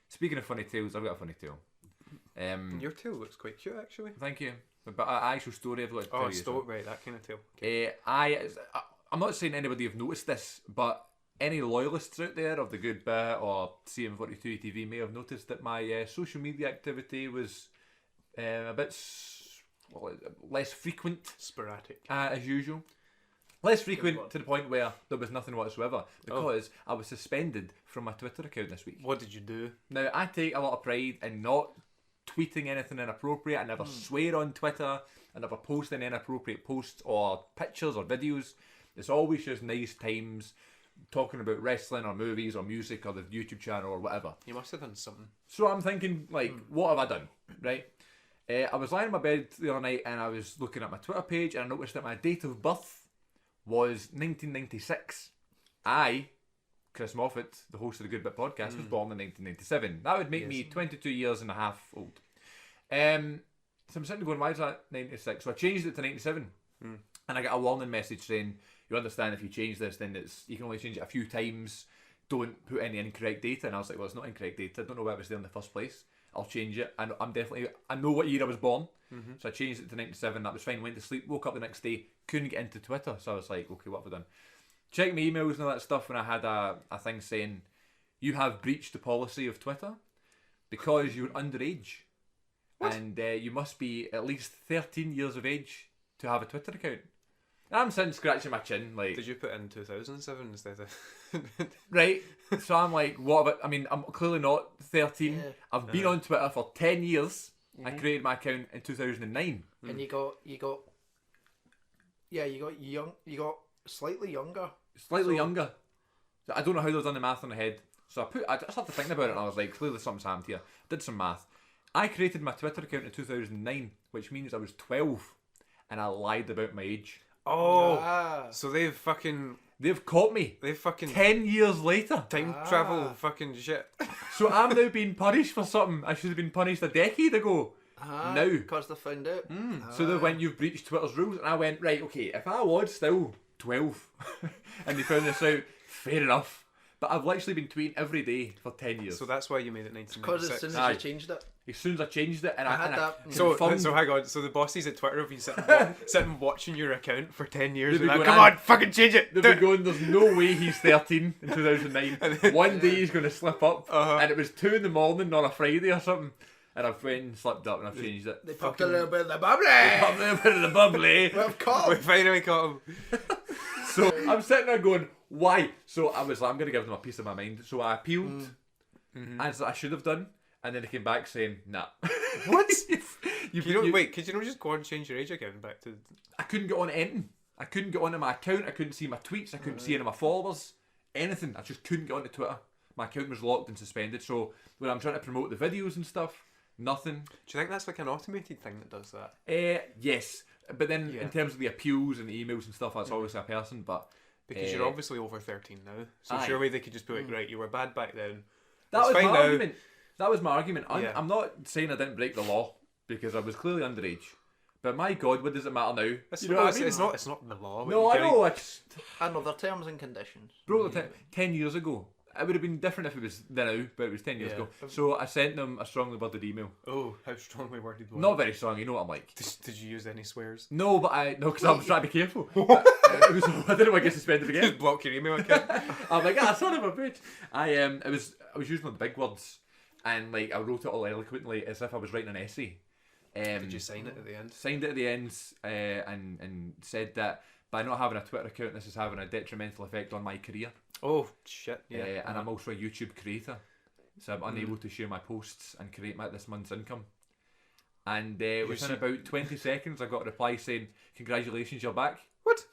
Speaking of funny tales, I've got a funny tale. Your tail looks quite cute, actually. Thank you. But an actual story I've got to tell you. Right, that kind of tail. I'm not saying anybody have noticed this, but any loyalists out there of the good bit or CM42 TV may have noticed that my social media activity was a bit less frequent. Sporadic. As usual. Less frequent to the point where there was nothing whatsoever because I was suspended from my Twitter account this week. What did you do? Now, I take a lot of pride in not tweeting anything inappropriate. I never swear on Twitter. I never post any inappropriate posts or pictures or videos. It's always just nice times talking about wrestling or movies or music or the YouTube channel or whatever. You must have done something. So I'm thinking, like, what have I done? Right? I was lying in my bed the other night and I was looking at my Twitter page and I noticed that my date of birth was 1996. Chris Moffat, the host of the Good Bit podcast, was born in 1997. That would make me 22 years and a half old. So I'm sitting going, why is that 96? So I changed it to 97. And I got a warning message saying, you understand if you change this, then you can only change it a few times. Don't put any incorrect data. And I was like, well, it's not incorrect data. I don't know why it was there in the first place. I'll change it. And I know what year I was born. So I changed it to 97. That was fine. Went to sleep, woke up the next day, couldn't get into Twitter. So I was like, okay, what have I done? Check my emails and all that stuff, and I had a thing saying, you have breached the policy of Twitter because you're underage. What? And you must be at least 13 years of age to have a Twitter account. And I'm sitting scratching my chin like... Did you put in 2007 instead of... Right. So I'm like, what about... I mean, I'm clearly not 13. Yeah. I've been on Twitter for 10 years. I created my account in 2009. And you got slightly younger. Slightly younger. So I don't know how they've done the math on the head. So I just had to think about it and I was like, clearly something's happened here. Did some math. I created my Twitter account in 2009, which means I was 12 and I lied about my age. Oh, so they've caught me. They've fucking 10 years later. Time travel fucking shit. So I'm now being punished for something I should have been punished a decade ago. Now. Because they found out. So they went, you've breached Twitter's rules. And I went, right, okay, if I was still 12 and they found this out, fair enough. But I've literally been tweeting every day for 10 years. So that's why you made it 1996. Because as soon as you changed it. As soon as I changed it, and I had that. So hang on. So the bosses at Twitter have been sitting watching your account for 10 years. And going, come on, fucking change it. They'll be going, there's no way he's 13 in 2009. One day he's going to slip up, and it was 2 in the morning on a Friday or something. And I've went and slipped up and I've changed it. They popped a little bit of the bubbly. We've caught him. We finally caught him. So I'm sitting there going, why? So I'm going to give them a piece of my mind. So I appealed, as I should have done. And then they came back saying, nah. What? Wait, could you not just go on and change your age again back to... I couldn't get on anything. I couldn't get onto my account. I couldn't see my tweets. I couldn't see any of my followers. Anything. I just couldn't get onto Twitter. My account was locked and suspended. So when I'm trying to promote the videos and stuff, nothing. Do you think that's like an automated thing that does that? Yes. But then in terms of the appeals and the emails and stuff, that's obviously a person. But because you're obviously over 13 now. So surely they could just be like, right, you were bad back then. That was fine my now. argument. That was my argument. Yeah. I'm not saying I didn't break the law because I was clearly underage. But my God, what does it matter now? It's not the law. No, I know. I know their terms and conditions. Broke the 10 years ago. It would have been different if it was now, but it was 10 years ago. So I sent them a strongly worded email. Oh, how strongly worded was it? Not very strong, you know what I'm like. Did you use any swears? No, because I was trying to be careful. I didn't want to get suspended again. Just block your email account. I'm like, son of a bitch. I was using the big words. And like I wrote it all eloquently as if I was writing an essay. Did you sign it at the end? Signed it at the end, and said that by not having a Twitter account, this is having a detrimental effect on my career. Oh shit! Yeah. And I'm also a YouTube creator, so I'm unable to share my posts and create this month's income. And within about 20 seconds, I got a reply saying, "Congratulations, you're back." What?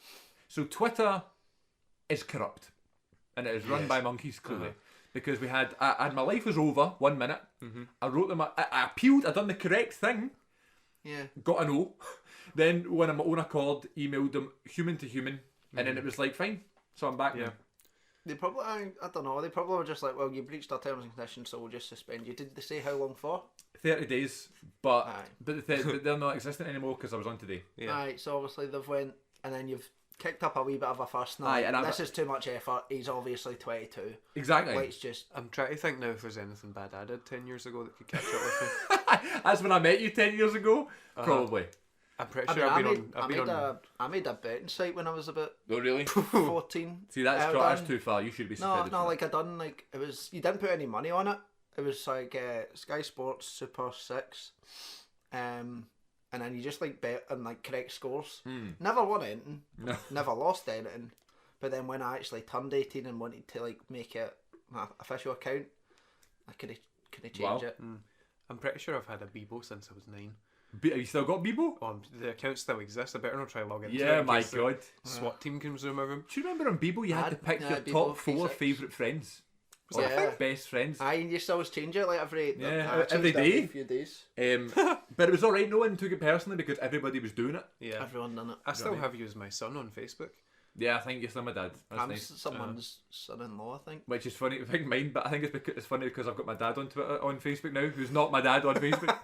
So Twitter is corrupt, and it is run by monkeys clearly. Because we had my life was over 1 minute. I wrote them. I appealed. I done the correct thing. Yeah. Got a no. Then when I'm on my own accord, emailed them human to human, and then it was like fine. So I'm back. Yeah. Now. They probably, I don't know. They probably were just like, well, you breached our terms and conditions, so we'll just suspend you. Did they say how long for? 30 days, but they're not existent anymore because I was on today. Yeah. Right. So obviously they've went, and then you've kicked up a wee bit of a fuss now. Aye, and This is too much effort. He's obviously 22. Exactly. Let's just. I'm trying to think now if there's anything bad I did 10 years ago that could catch up with me. That's when I met you 10 years ago. Probably. I'm pretty I sure mean, I've been on. I made a betting site when I was about No, really? 14. See, that's I that's done- too far. You should be No, suspended. no, for like I done like it was. You didn't put any money on it. It was like Sky Sports Super 6, and then you just like bet on like correct scores. Never won anything. No. Never lost anything. But then when I actually turned 18 and wanted to like make it my official account, I could change Wow. it. I'm pretty sure I've had a Bebo since I was 9. Have you still got Bebo? The account still exists. I better not try to log into it. Yeah, in my case the God. SWAT team comes through my room. Do you remember on Bebo you had to pick Yeah, your Bebo top 4 P6. favourite friends? Was Or that a thing? best friends. Aye, and you still always change it like every Yeah, I changed every it day. few days. But it was alright, no one took it personally because everybody was doing it. Yeah. Everyone done it. I still Right. have you as my son on Facebook. Yeah, I think you're still my dad. That's I'm nice. someone's son-in-law, I think. Which is funny, I think mine, but I think it's funny because I've got my dad on Twitter, on Facebook now, who's not my dad on Facebook.